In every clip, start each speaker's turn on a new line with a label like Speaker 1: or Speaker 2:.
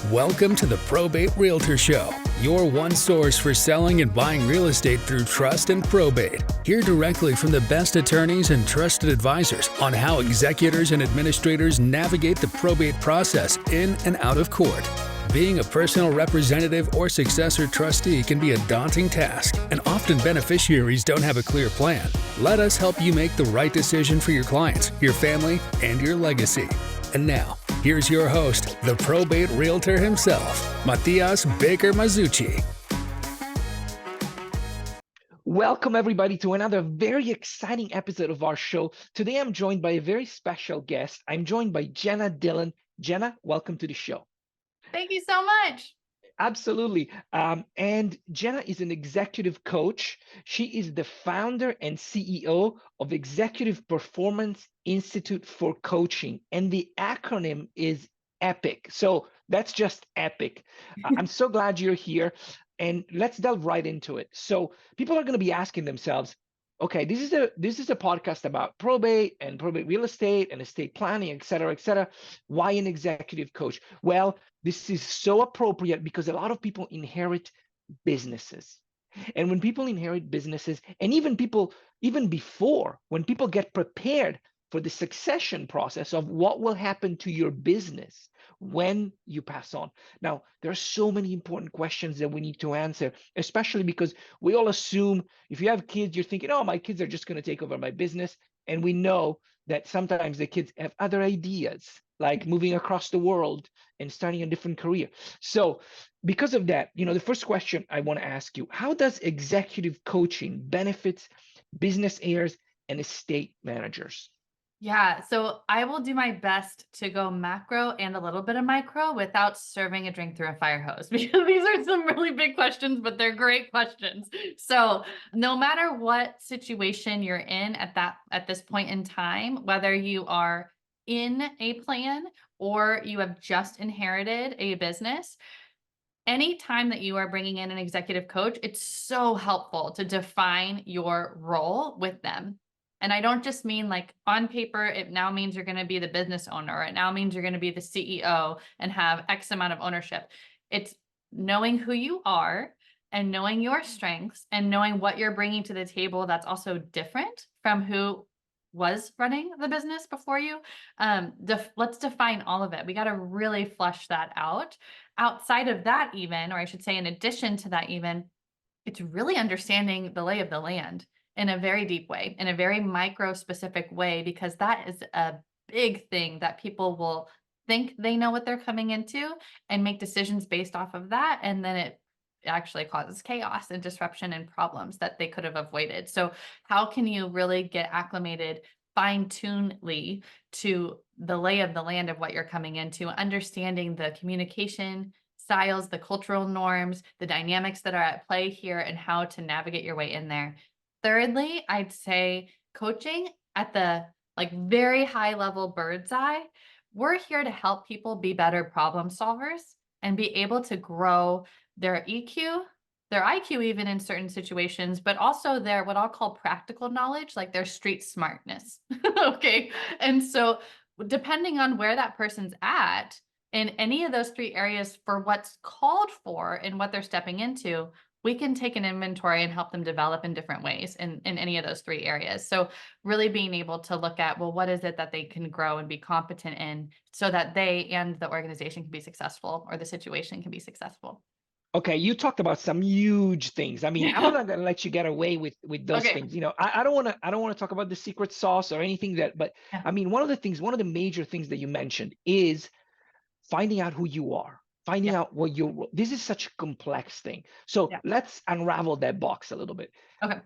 Speaker 1: Welcome to the Probate Realtor Show, your one source for selling and buying real estate through trust and probate. Hear directly from the best attorneys and trusted advisors on how executors and administrators navigate the probate process in and out of court. Being a personal representative or successor trustee can be a daunting task, and often beneficiaries don't have a clear plan. Let us help you make the right decision for your clients, your family, and your legacy. And now, here's your host, the probate realtor himself, Matias Baker Masucci.
Speaker 2: Welcome, everybody, to another very exciting episode of our show. Today, I'm joined by a very special guest. I'm joined by Jenna Dillon. Jenna, welcome to the show.
Speaker 3: Thank you so much.
Speaker 2: Absolutely. And Jenna is an executive coach. She is the founder and CEO of Executive Performance Institute for Coaching, and the acronym is EPIC. So that's just EPIC. I'm so glad you're here, and let's delve right into it. So people are going to be asking themselves, okay, this is a podcast about probate and probate real estate and estate planning, et cetera, et cetera. Why an executive coach? Well, this is so appropriate because a lot of people inherit businesses. And when people inherit businesses, and even before, when people get prepared for the succession process of what will happen to your business when you pass on. Now, there are so many important questions that we need to answer, especially because we all assume if you have kids, you're thinking, oh, my kids are just going to take over my business. And we know that sometimes the kids have other ideas, like moving across the world and starting a different career. So because of that, the first question I want to ask you, how does executive coaching benefits business heirs and estate managers?
Speaker 3: Yeah, so I will do my best to go macro and a little bit of micro without serving a drink through a fire hose because these are some really big questions, but they're great questions. So no matter what situation you're in at this point in time, whether you are in a plan or you have just inherited a business, anytime that you are bringing in an executive coach, it's so helpful to define your role with them. And I don't just mean like on paper, it now means you're going to be the business owner. It now means you're going to be the CEO and have X amount of ownership. It's knowing who you are and knowing your strengths and knowing what you're bringing to the table that's also different from who was running the business before you. Let's define all of it. We got to really flesh that out. Outside of that, even, or I should say, in addition to that, even, it's really understanding the lay of the land in a very deep way, in a very micro specific way, because that is a big thing that people will think they know what they're coming into and make decisions based off of that. And then it actually causes chaos and disruption and problems that they could have avoided. So how can you really get acclimated fine-tunedly to the lay of the land of what you're coming into, understanding the communication styles, the cultural norms, the dynamics that are at play here, and how to navigate your way in there. Thirdly, I'd say coaching at the very high level bird's eye. We're here to help people be better problem solvers and be able to grow their EQ, their IQ even in certain situations, but also their what I'll call practical knowledge, like their street smartness. Okay. And so depending on where that person's at in any of those three areas for what's called for and what they're stepping into, we can take an inventory and help them develop in different ways in any of those three areas. So really being able to look at, well, what is it that they can grow and be competent in so that they and the organization can be successful or the situation can be successful.
Speaker 2: Okay, you talked about some huge things. I mean, I'm not going to let you get away with those
Speaker 3: Okay.
Speaker 2: things. I don't want to talk about the secret sauce or anything but
Speaker 3: Yeah.
Speaker 2: I mean, one of the major things that you mentioned is finding out who you are, finding out what this is such a complex thing. So let's unravel that box a little bit.
Speaker 3: Okay.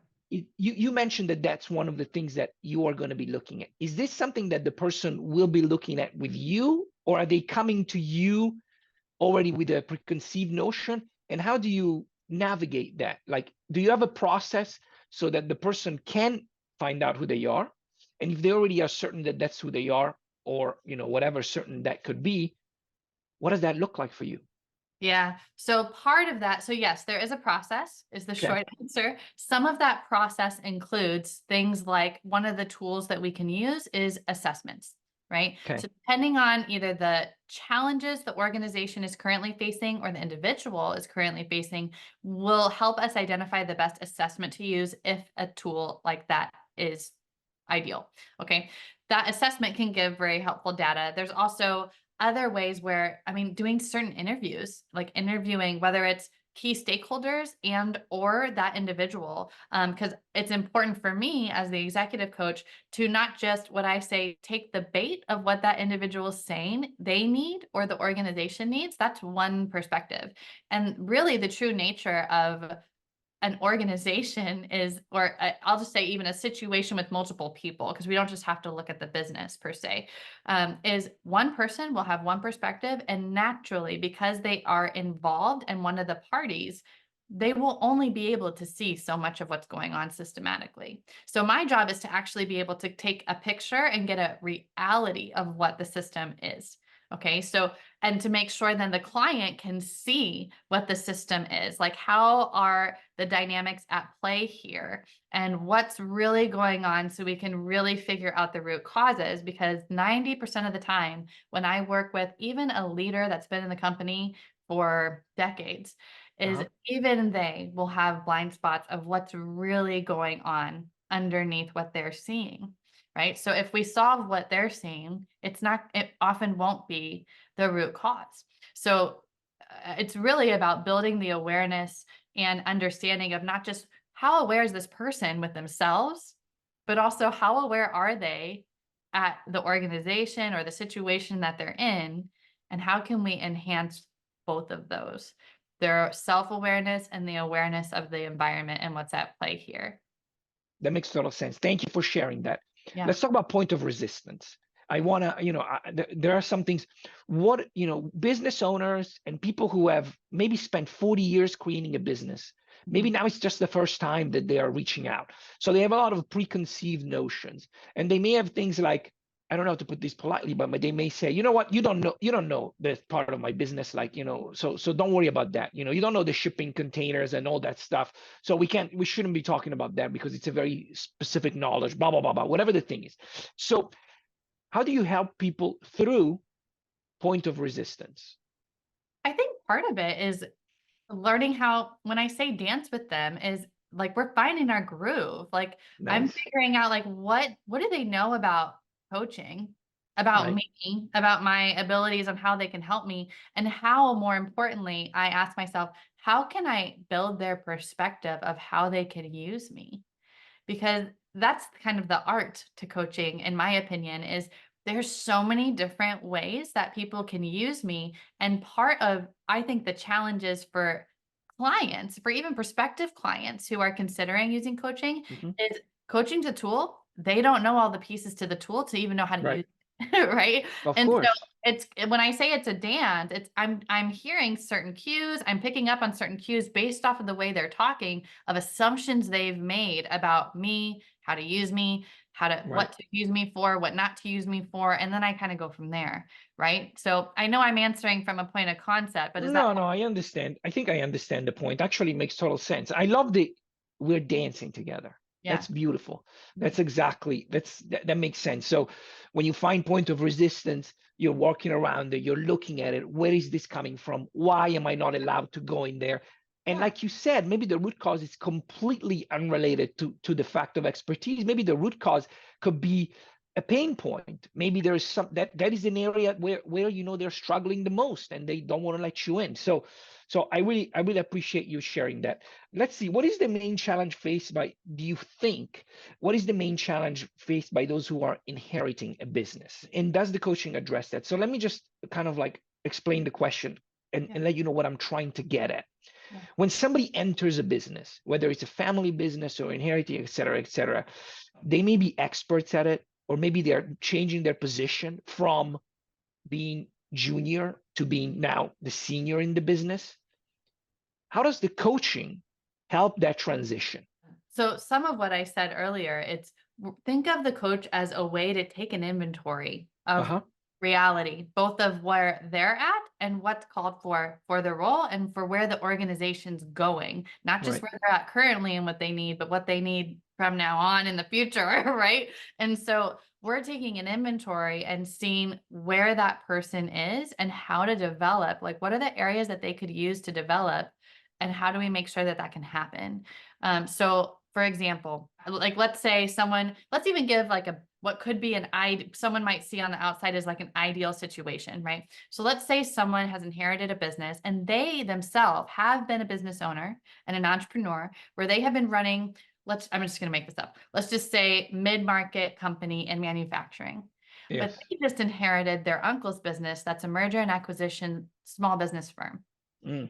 Speaker 2: You mentioned that that's one of the things that you are going to be looking at. Is this something that the person will be looking at with you, or are they coming to you already with a preconceived notion? And how do you navigate that? Like, do you have a process so that the person can find out who they are? And if they already are certain that that's who they are, or whatever certain that could be, what does that look like for you?
Speaker 3: Yeah. So part of that, so yes, there is a process, is the short answer. Some of that process includes things like one of the tools that we can use is assessments, right?
Speaker 2: Okay.
Speaker 3: So depending on either the challenges the organization is currently facing or the individual is currently facing will help us identify the best assessment to use if a tool like that is ideal. Okay. That assessment can give very helpful data. There's also other ways where, I mean, doing certain interviews, like interviewing, whether it's key stakeholders and or that individual, because it's important for me as the executive coach to not just what I say, take the bait of what that individual is saying they need or the organization needs. That's one perspective. And really the true nature of an organization is, or I'll just say even a situation with multiple people, because we don't just have to look at the business per se, is one person will have one perspective. And naturally, because they are involved and one of the parties, they will only be able to see so much of what's going on systematically. So my job is to actually be able to take a picture and get a reality of what the system is. Okay. So, and to make sure then the client can see what the system is, like how are the dynamics at play here and what's really going on so we can really figure out the root causes. Because 90% of the time when I work with even a leader that's been in the company for decades, is even they will have blind spots of what's really going on underneath what they're seeing. Right. So if we solve what they're seeing, it often won't be the root cause. So it's really about building the awareness and understanding of not just how aware is this person with themselves, but also how aware are they at the organization or the situation that they're in, and how can we enhance both of those, their self-awareness and the awareness of the environment and what's at play here.
Speaker 2: That makes total sense. Thank you for sharing that.
Speaker 3: Yeah.
Speaker 2: Let's talk about point of resistance. I want to, there are some things, business owners and people who have maybe spent 40 years creating a business, maybe now it's just the first time that they are reaching out. So they have a lot of preconceived notions, and they may have things like, I don't know how to put this politely, but they may say, you know what, you don't know this part of my business, like, so don't worry about that. You don't know the shipping containers and all that stuff. So we shouldn't be talking about that because it's a very specific knowledge, blah, blah, blah, blah, whatever the thing is. So how do you help people through point of resistance?
Speaker 3: I think part of it is learning how, when I say dance with them, is like we're finding our groove. Like I'm
Speaker 2: Nice.
Speaker 3: figuring out like what do they know about coaching, about
Speaker 2: Right.
Speaker 3: me, about my abilities and how they can help me, and how, more importantly, I ask myself, how can I build their perspective of how they could use me? Because that's kind of the art to coaching, in my opinion, is there's so many different ways that people can use me. And part of, I think, the challenges for clients, for even prospective clients who are considering using coaching, is coaching's a tool. They don't know all the pieces to the tool to even know how to
Speaker 2: Right.
Speaker 3: use it, right?
Speaker 2: Of
Speaker 3: And so
Speaker 2: course.
Speaker 3: it's, when I say it's a dance, it's I'm hearing certain cues, I'm picking up on certain cues based off of the way they're talking, of assumptions they've made about me, how to use me,
Speaker 2: Right.
Speaker 3: what to use me for, what not to use me for, and then I kind of go from there, right? So I know I'm answering from a point of concept, but is that?
Speaker 2: No, I understand. I think I understand the point. Actually, it makes total sense. I love we're dancing together.
Speaker 3: Yeah.
Speaker 2: That's beautiful. That's exactly, that makes sense. So when you find point of resistance, you're walking around it, you're looking at it. Where is this coming from? Why am I not allowed to go in there? And like you said, maybe the root cause is completely unrelated to the fact of expertise. Maybe the root cause could be a pain point. Maybe there's some that is an area where they're struggling the most and they don't want to let you in. So I really appreciate you sharing that. Let's see, what is the main challenge faced by, do you think, what is the main challenge faced by those who are inheriting a business? And does the coaching address that? So let me just kind of like explain the question and let you know what I'm trying to get at.
Speaker 3: Yeah.
Speaker 2: When somebody enters a business, whether it's a family business or inheriting, et cetera, they may be experts at it, or maybe they're changing their position from being junior to being now the senior in the business. How does the coaching help that transition?
Speaker 3: So some of what I said earlier, think of the coach as a way to take an inventory of reality, both of where they're at and what's called for the role and for where the organization's going, not just
Speaker 2: Right.
Speaker 3: where they're at currently and what they need, but what they need from now on in the future, right? And so we're taking an inventory and seeing where that person is and how to develop, like what are the areas that they could use to develop and how do we make sure that that can happen? So for example, like let's say someone, let's even give like a what could be someone might see on the outside as like an ideal situation, right? So let's say someone has inherited a business and they themselves have been a business owner and an entrepreneur where they have been running, I'm just going to make this up. Let's just say mid-market company in manufacturing. But
Speaker 2: Yes.
Speaker 3: they just inherited their uncle's business that's a merger and acquisition small business firm.
Speaker 2: Mm.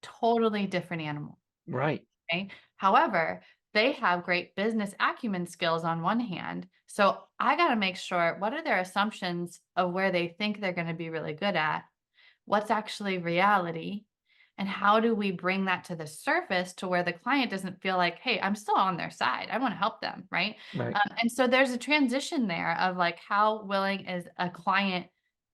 Speaker 3: Totally different animal.
Speaker 2: Right.
Speaker 3: Okay. However, they have great business acumen skills on one hand. So I got to make sure what are their assumptions of where they think they're going to be really good at? What's actually reality? And how do we bring that to the surface to where the client doesn't feel like, hey, I'm still on their side. I want to help them. Right.
Speaker 2: Right.
Speaker 3: And so there's a transition there of like, how willing is a client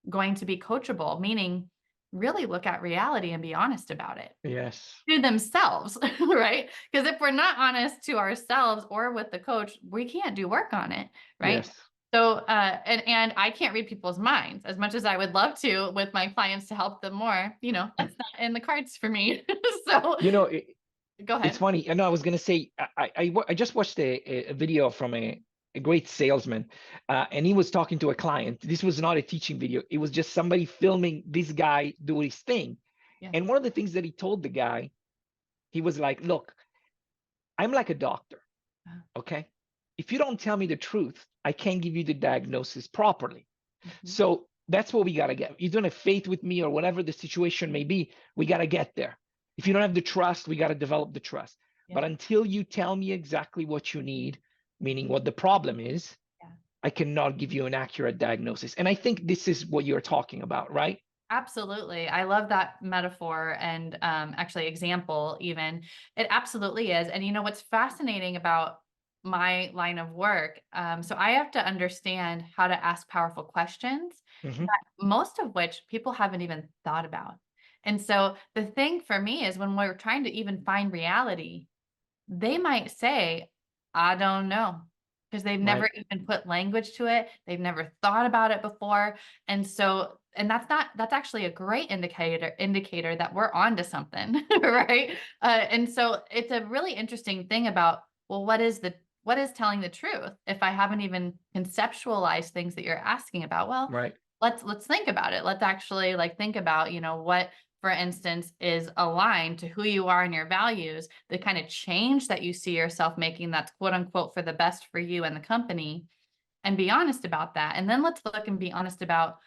Speaker 3: going to be coachable? Meaning, really look at reality and be honest about it
Speaker 2: Yes.
Speaker 3: to themselves, right? Because if we're not honest to ourselves or with the coach, we can't do work on it, right?
Speaker 2: Yes.
Speaker 3: So, and I can't read people's minds as much as I would love to with my clients to help them more. That's not in the cards for me. So,
Speaker 2: You know, it,
Speaker 3: go
Speaker 2: it's
Speaker 3: ahead.
Speaker 2: funny. I know I was going to say, I just watched a video from a great salesman, and he was talking to a client. This was not a teaching video. It was just somebody filming this guy do his thing.
Speaker 3: Yeah.
Speaker 2: And one of the things that he told the guy, he was like, look, I'm like a doctor. Okay. If you don't tell me the truth, I can't give you the diagnosis properly.
Speaker 3: Mhm.
Speaker 2: So that's what we got to get. You don't have faith with me or whatever the situation may be, we got to get there. If you don't have the trust, we got to develop the trust.
Speaker 3: Yeah.
Speaker 2: But until you tell me exactly what you need, meaning what the problem is,
Speaker 3: Yeah.
Speaker 2: I cannot give you an accurate diagnosis. And I think this is what you're talking about, right?
Speaker 3: Absolutely. I love that metaphor and actually example even. It absolutely is. And what's fascinating about my line of work, so I have to understand how to ask powerful questions,
Speaker 2: Mm-hmm.
Speaker 3: most of which people haven't even thought about. And so the thing for me is when we're trying to even find reality, they might say, I don't know, because they've never
Speaker 2: Right.
Speaker 3: even put language to it. They've never thought about it before. And so, and that's actually a great indicator that we're on to something, right? And so it's a really interesting thing about, well, what is telling the truth if I haven't even conceptualized things that you're asking about? Well,
Speaker 2: Right.
Speaker 3: let's think about it. Let's actually like think about, what for instance, is aligned to who you are and your values, the kind of change that you see yourself making that's quote unquote for the best for you and the company, and be honest about that. And then let's look and be honest about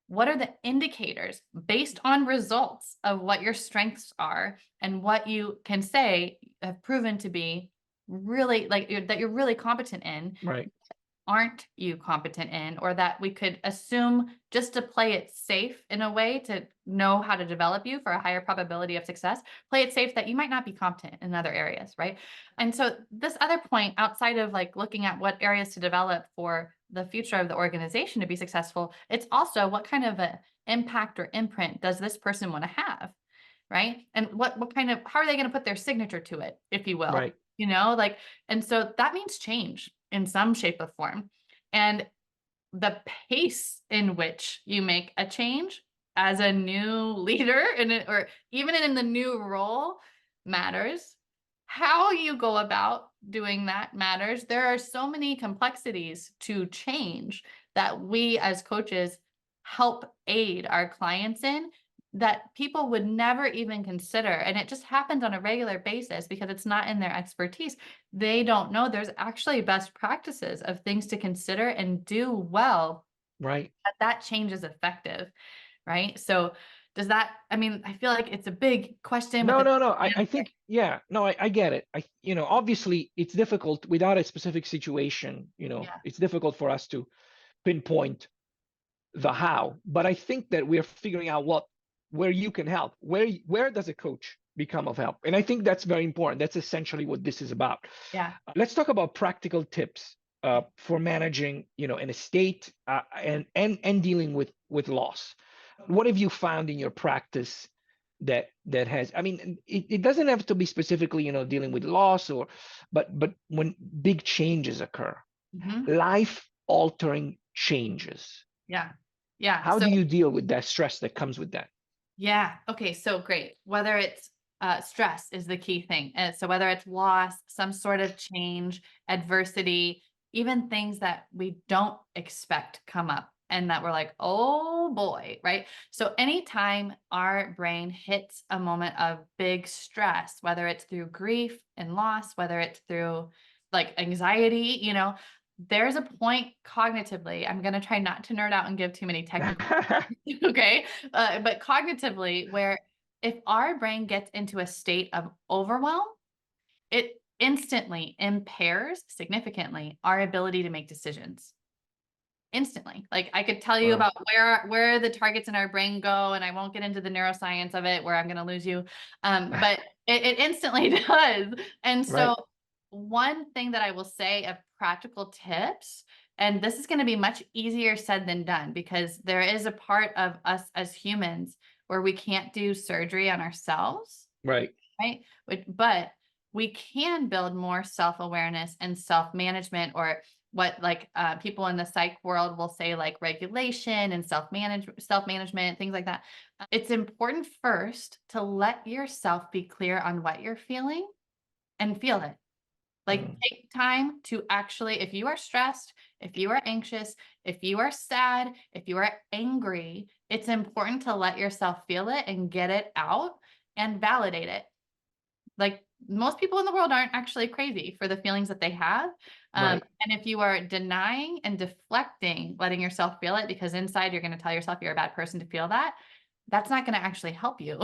Speaker 3: what are the indicators based on results of what your strengths are and what you can say have proven to be really that you're really competent in,
Speaker 2: Right.
Speaker 3: aren't you competent in, or that we could assume just to play it safe in a way to know how to develop you for a higher probability of success, play it safe that you might not be competent in other areas, right? And so this other point outside of like looking at what areas to develop for the future of the organization to be successful, it's also what kind of an impact or imprint does this person want to have, right? And what kind of, how are they going to put their signature to it, if you will?
Speaker 2: Right.
Speaker 3: And so that means change in some shape or form. And the pace in which you make a change as a new leader or even in the new role matters. How you go about doing that matters. There are so many complexities to change that we as coaches help aid our clients in that people would never even consider. And it just happens on a regular basis because it's not in their expertise. They don't know there's actually best practices of things to consider and do well,
Speaker 2: Right.
Speaker 3: that change is effective, right? So I feel like it's a big question with
Speaker 2: No,
Speaker 3: a
Speaker 2: no, no.
Speaker 3: big
Speaker 2: I
Speaker 3: answer.
Speaker 2: think, yeah, no, I get it. Obviously it's difficult without a specific situation,
Speaker 3: Yeah,
Speaker 2: it's difficult for us to pinpoint the how, but I think that we're figuring out where you can help. Where does a coach become of help? And I think that's very important. That's essentially what this is about.
Speaker 3: yeah,
Speaker 2: Let's talk about practical tips for managing, an estate, and dealing with loss. What have you found in your practice that has, I mean, it doesn't have to be specifically, dealing with loss, but when big changes occur,
Speaker 3: Mhm.
Speaker 2: life altering changes,
Speaker 3: Yeah. Yeah.
Speaker 2: how
Speaker 3: So
Speaker 2: do you deal with that stress that comes with that?
Speaker 3: yeah. Okay. So great. Whether it's stress is the key thing. So whether it's loss, some sort of change, adversity, even things that we don't expect come up and that we're like, oh boy, right? So anytime our brain hits a moment of big stress, whether it's through grief and loss, whether it's through like anxiety, there's a point cognitively. I'm going to try not to nerd out and give too many technical okay. But cognitively, where if our brain gets into a state of overwhelm, it instantly impairs significantly our ability to make decisions. Instantly. Like I could tell you
Speaker 2: Wow.
Speaker 3: about where the targets in our brain go, and I won't get into the neuroscience of it where I'm going to lose you. But it instantly does. And
Speaker 2: Right.
Speaker 3: so one thing that I will say of practical tips, and this is going to be much easier said than done because there is a part of us as humans where we can't do surgery on ourselves,
Speaker 2: Right.
Speaker 3: right? But we can build more self-awareness and self-management, or what like people in the psych world will say like regulation and self-management, things like that. It's important first to let yourself be clear on what you're feeling and feel it. Like
Speaker 2: Mm.
Speaker 3: take time to actually, if you are stressed, if you are anxious, if you are sad, if you are angry, it's important to let yourself feel it and get it out and validate it. Like most people in the world aren't actually crazy for the feelings that they have.
Speaker 2: Right.
Speaker 3: And if you are denying and deflecting, letting yourself feel it, because inside you're going to tell yourself you're a bad person to feel that, that's not going to actually help you.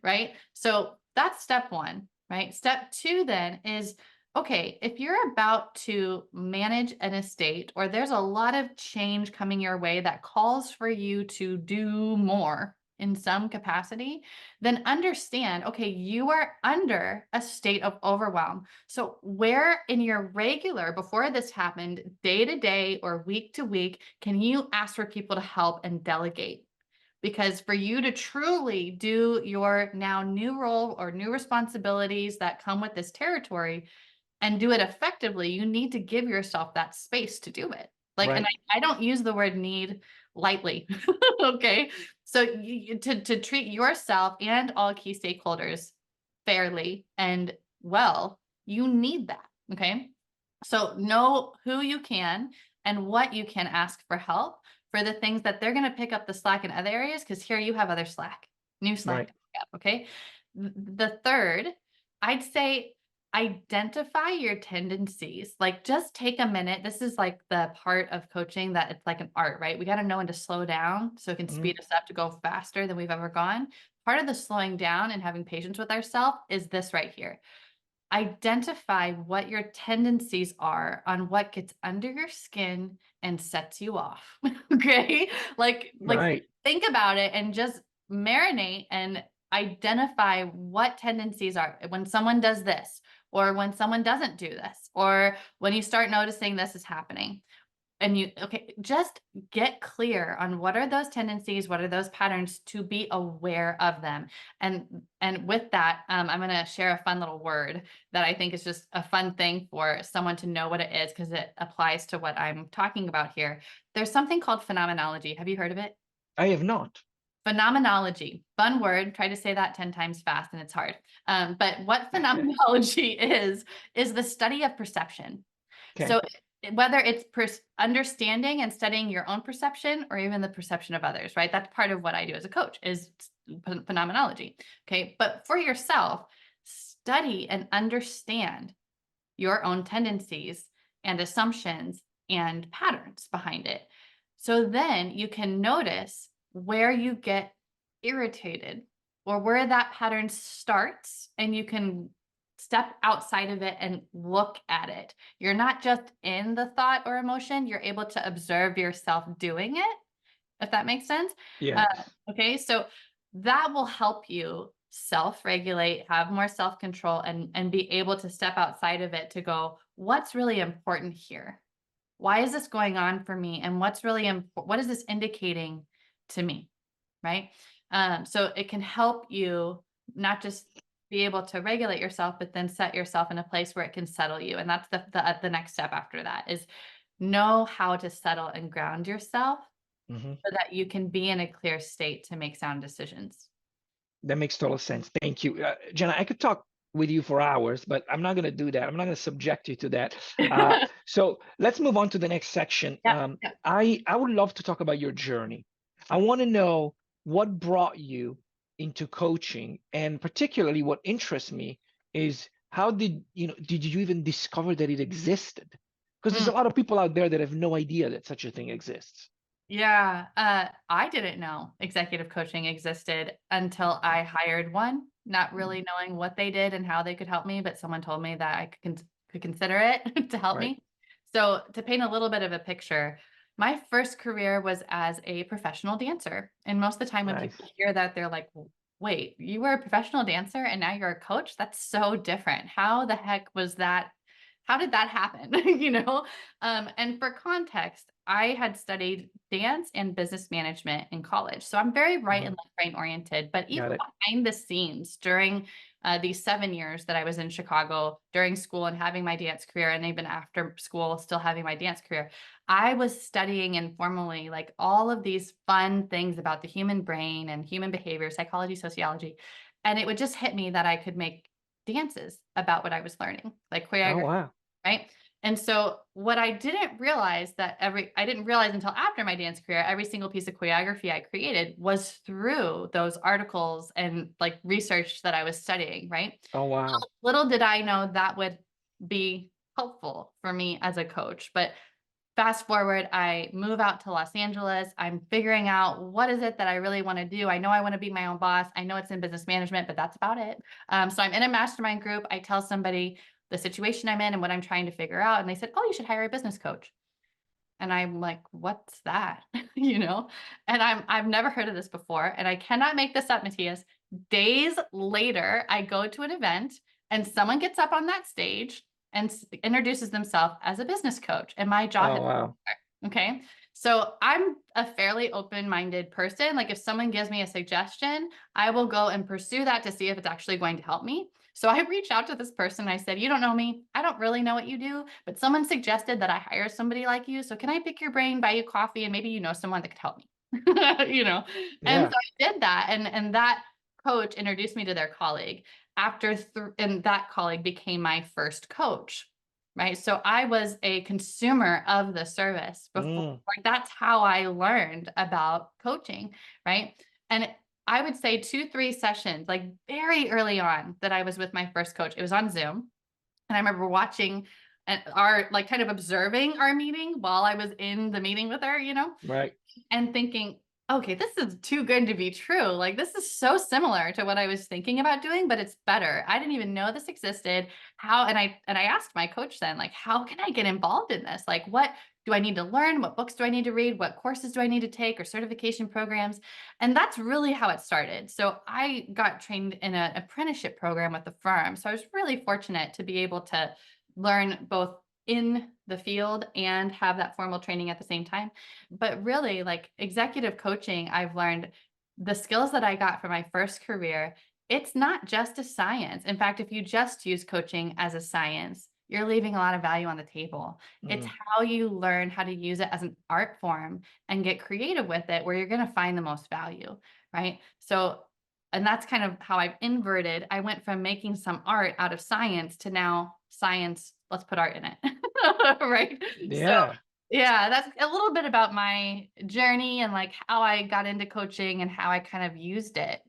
Speaker 3: Right. So that's step one. Right. Step two then is, okay, if you're about to manage an estate or there's a lot of change coming your way that calls for you to do more in some capacity, then understand, okay, you are under a state of overwhelm. So where in your regular, before this happened, day to day or week to week, can you ask for people to help and delegate? Because for you to truly do your now new role or new responsibilities that come with this territory and do it effectively, you need to give yourself that space to do it. Like, and
Speaker 2: Right.
Speaker 3: I don't use the word need lightly. Okay. So to treat yourself and all key stakeholders fairly and well, you need that. Okay. So know who you can and what you can ask for help for the things that they're going to pick up the slack in other areas, because here you have other slack, new slack
Speaker 2: Right.
Speaker 3: to pick up. Okay. The third, I'd say identify your tendencies. Like just take a minute. This is like the part of coaching that it's like an art, right? We got to know when to slow down so it can
Speaker 2: Mm.
Speaker 3: speed us up to go faster than we've ever gone. Part of the slowing down and having patience with ourselves is this right here. Identify what your tendencies are on what gets under your skin and sets you off. Okay? Like
Speaker 2: Right.
Speaker 3: think about it and just marinate and identify what tendencies are when someone does this, or when someone doesn't do this, or when you start noticing this is happening. And okay, just get clear on what are those tendencies, what are those patterns, to be aware of them. And with that, I'm going to share a fun little word that I think is just a fun thing for someone to know what it is, because it applies to what I'm talking about here. There's something called phenomenology. Have you heard of it?
Speaker 2: I have not.
Speaker 3: Phenomenology, fun word. Try to say that 10 times fast and it's hard. But what phenomenology is the study of perception.
Speaker 2: Okay.
Speaker 3: So whether it's understanding and studying your own perception or even the perception of others, right? That's part of what I do as a coach is phenomenology. Okay. But for yourself, study and understand your own tendencies and assumptions and patterns behind it. So then you can notice where you get irritated or where that pattern starts, and you can step outside of it and look at it. You're not just in the thought or emotion, you're able to observe yourself doing it, if that makes sense. Uh,
Speaker 2: Yes.
Speaker 3: okay, so that will help you self-regulate, have more self-control, and be able to step outside of it to go, what's really important here? Why is this going on for me? And what's really important? What is this indicating to me? Right. So it can help you not just be able to regulate yourself, but then set yourself in a place where it can settle you. And that's the next step after that is know how to settle and ground yourself
Speaker 2: Mhm.
Speaker 3: so that you can be in a clear state to make sound decisions.
Speaker 2: That makes total sense. Thank you. Jenna, I could talk with you for hours, but I'm not going to do that. I'm not going to subject you to that. So let's move on to the next section.
Speaker 3: Yeah. Yeah.
Speaker 2: I would love to talk about your journey. I want to know what brought you into coaching, and particularly what interests me is how did you even discover that it existed? Because there's
Speaker 3: Mm.
Speaker 2: a lot of people out there that have no idea that such a thing exists.
Speaker 3: Yeah, I didn't know executive coaching existed until I hired one, not really knowing what they did and how they could help me, but someone told me that I could consider it to help
Speaker 2: Right.
Speaker 3: me. So, to paint a little bit of a picture, my first career was as a professional dancer. And most of the time when
Speaker 2: Nice.
Speaker 3: people hear that, they're like, wait, you were a professional dancer and now you're a coach? That's so different. How the heck was that? How did that happen? And for context, I had studied dance and business management in college. So I'm very right and
Speaker 2: Mhm.
Speaker 3: left brain oriented. But even
Speaker 2: Got it.
Speaker 3: behind the scenes during these 7 years that I was in Chicago during school and having my dance career, and even after school, still having my dance career, I was studying informally like all of these fun things about the human brain and human behavior, psychology, sociology. And it would just hit me that I could make dances about what I was learning, like
Speaker 2: Oh,
Speaker 3: choreography,
Speaker 2: wow.
Speaker 3: right? And so what I didn't realize until after my dance career, every single piece of choreography I created was through those articles and like research that I was studying, right?
Speaker 2: Oh, wow.
Speaker 3: Little did I know that would be helpful for me as a coach. But fast forward, I move out to Los Angeles. I'm figuring out what is it that I really want to do. I know I want to be my own boss. I know it's in business management, but that's about it. So I'm in a mastermind group. I tell somebody the situation I'm in and what I'm trying to figure out. And they said, oh, you should hire a business coach. And I'm like, what's that? And I've never heard of this before. And I cannot make this up, Matias. Days later, I go to an event and someone gets up on that stage and introduces themselves as a business coach. And my jaw
Speaker 2: Oh,
Speaker 3: hits
Speaker 2: wow.
Speaker 3: the floor. Okay. So I'm a fairly open-minded person. Like if someone gives me a suggestion, I will go and pursue that to see if it's actually going to help me. So I reached out to this person. I said, you don't know me. I don't really know what you do, but someone suggested that I hire somebody like you. So can I pick your brain, buy you coffee, and maybe you know someone that could help me? you know. And
Speaker 2: Yeah.
Speaker 3: so I did that. And that coach introduced me to their colleague. And that colleague became my first coach. Right. So I was a consumer of the service before.
Speaker 2: Mm.
Speaker 3: Like that's how I learned about coaching. Right. And I would say 2, 3 sessions, like very early on that I was with my first coach. It was on Zoom. And I remember watching and like kind of observing our meeting while I was in the meeting with her,
Speaker 2: Right.
Speaker 3: and thinking, okay, this is too good to be true. Like this is so similar to what I was thinking about doing, but it's better. I didn't even know this existed. And I asked my coach then, like, how can I get involved in this? Like, what do I need to learn? What books do I need to read? What courses do I need to take or certification programs? And that's really how it started. So I got trained in an apprenticeship program with the firm. So I was really fortunate to be able to learn both in the field and have that formal training at the same time. But really, like executive coaching, I've learned the skills that I got from my first career. It's not just a science. In fact, if you just use coaching as a science, you're leaving a lot of value on the table. It's
Speaker 2: Mm.
Speaker 3: how you learn how to use it as an art form and get creative with it where you're going to find the most value, right? So, and that's kind of how I've inverted. I went from making some art out of science to now science, let's put art in it. right? So,
Speaker 2: Yeah.
Speaker 3: yeah, that's a little bit about my journey and like how I got into coaching and how I kind of used it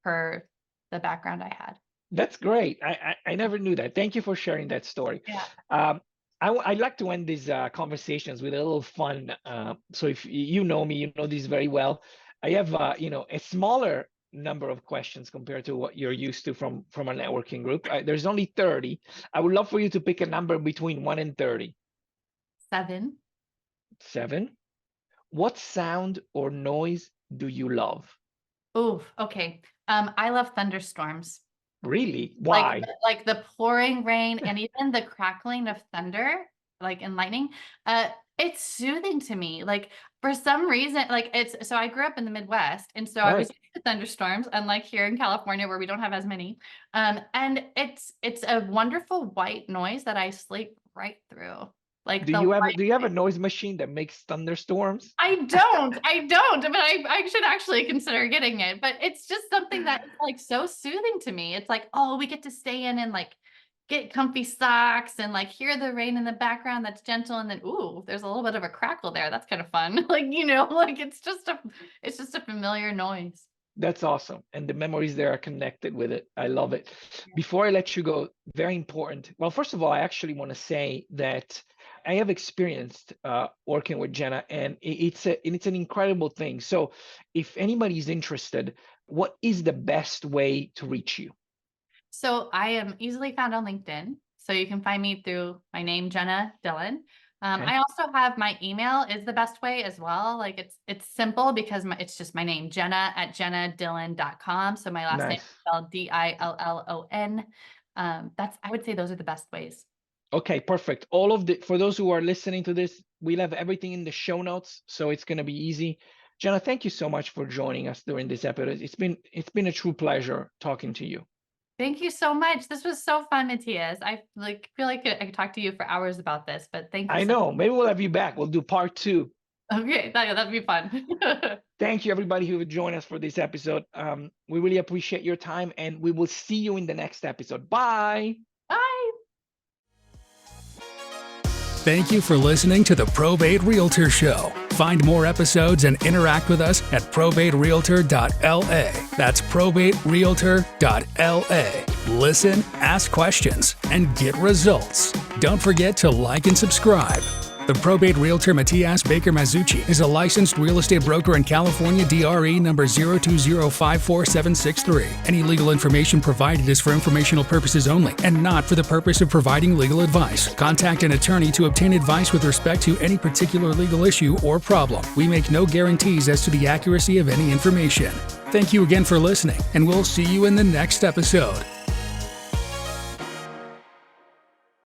Speaker 3: for the background I had.
Speaker 2: That's great. I never knew that. Thank you for sharing that story.
Speaker 3: Yeah.
Speaker 2: Um, I like to end these conversations with a little fun. So if you know me, you know this very well. I have a smaller number of questions compared to what you're used to from a networking group. There's only 30. I would love for you to pick a number between 1 and 30.
Speaker 3: 7.
Speaker 2: 7. What sound or noise do you love?
Speaker 3: Ooh, okay. I love thunderstorms.
Speaker 2: Really?
Speaker 3: Like
Speaker 2: Why?
Speaker 3: like the pouring rain and even the crackling of thunder, like, and lightning, uh, it's soothing to me, like, for some reason, like, it's so I grew up in the Midwest, and so I was
Speaker 2: Right.
Speaker 3: used to thunderstorms, unlike here in California where we don't have as many, and it's a wonderful white noise that I sleep right through, like
Speaker 2: Do
Speaker 3: the
Speaker 2: you have a
Speaker 3: white
Speaker 2: do you have a noise machine that makes thunderstorms?
Speaker 3: I don't, but I should actually consider getting it, but it's just something that is, like, so soothing to me. It's like, oh, we get to stay in and, like, get comfy socks and, like, hear the rain in the background that's gentle, and then, ooh, there's a little bit of a crackle there. That's kind of fun. Like, like, it's just a familiar noise.
Speaker 2: That's awesome. And the memories there are connected with it. I love it. Before I let you go, very important. Well, first of all, I actually want to say that I have experienced working with Jenna, and it's an incredible thing. So, if anybody's interested, what is the best way to reach you?
Speaker 3: So I am easily found on LinkedIn. So you can find me through my name, Jenna Dillon.
Speaker 2: Okay,
Speaker 3: I also have my email is the best way as well. Like it's simple because it's just my name, Jenna at jennadillon.com. So my last name is
Speaker 2: nice.
Speaker 3: spelled Dillon. That's I would say those are the best ways.
Speaker 2: Okay, perfect. All of the For those who are listening to this, we'll have everything in the show notes, so it's going to be easy. Jenna, thank you so much for joining us during this episode. It's been a true pleasure talking to you.
Speaker 3: Thank you so much. This was so fun, Matias. I like feel like I could talk to you for hours about this, but thank you
Speaker 2: I
Speaker 3: so
Speaker 2: know. Maybe we'll have you back. We'll do part two.
Speaker 3: Okay, that'd be fun.
Speaker 2: Thank you, everybody who would join us for this episode. We really appreciate your time, and we will see you in the next episode. Bye.
Speaker 3: Bye.
Speaker 1: Thank you for listening to the Probate Realtor Show. Find more episodes and interact with us at probaterealtor.la. That's probaterealtor.la. Listen, ask questions, and get results. Don't forget to like and subscribe. The Probate Realtor Matias Baker Masucci is a licensed real estate broker in California, DRE number 020544763. Any legal information provided is for informational purposes only and not for the purpose of providing legal advice. Contact an attorney to obtain advice with respect to any particular legal issue or problem. We make no guarantees as to the accuracy of any information. Thank you again for listening, and we'll see you in the next episode.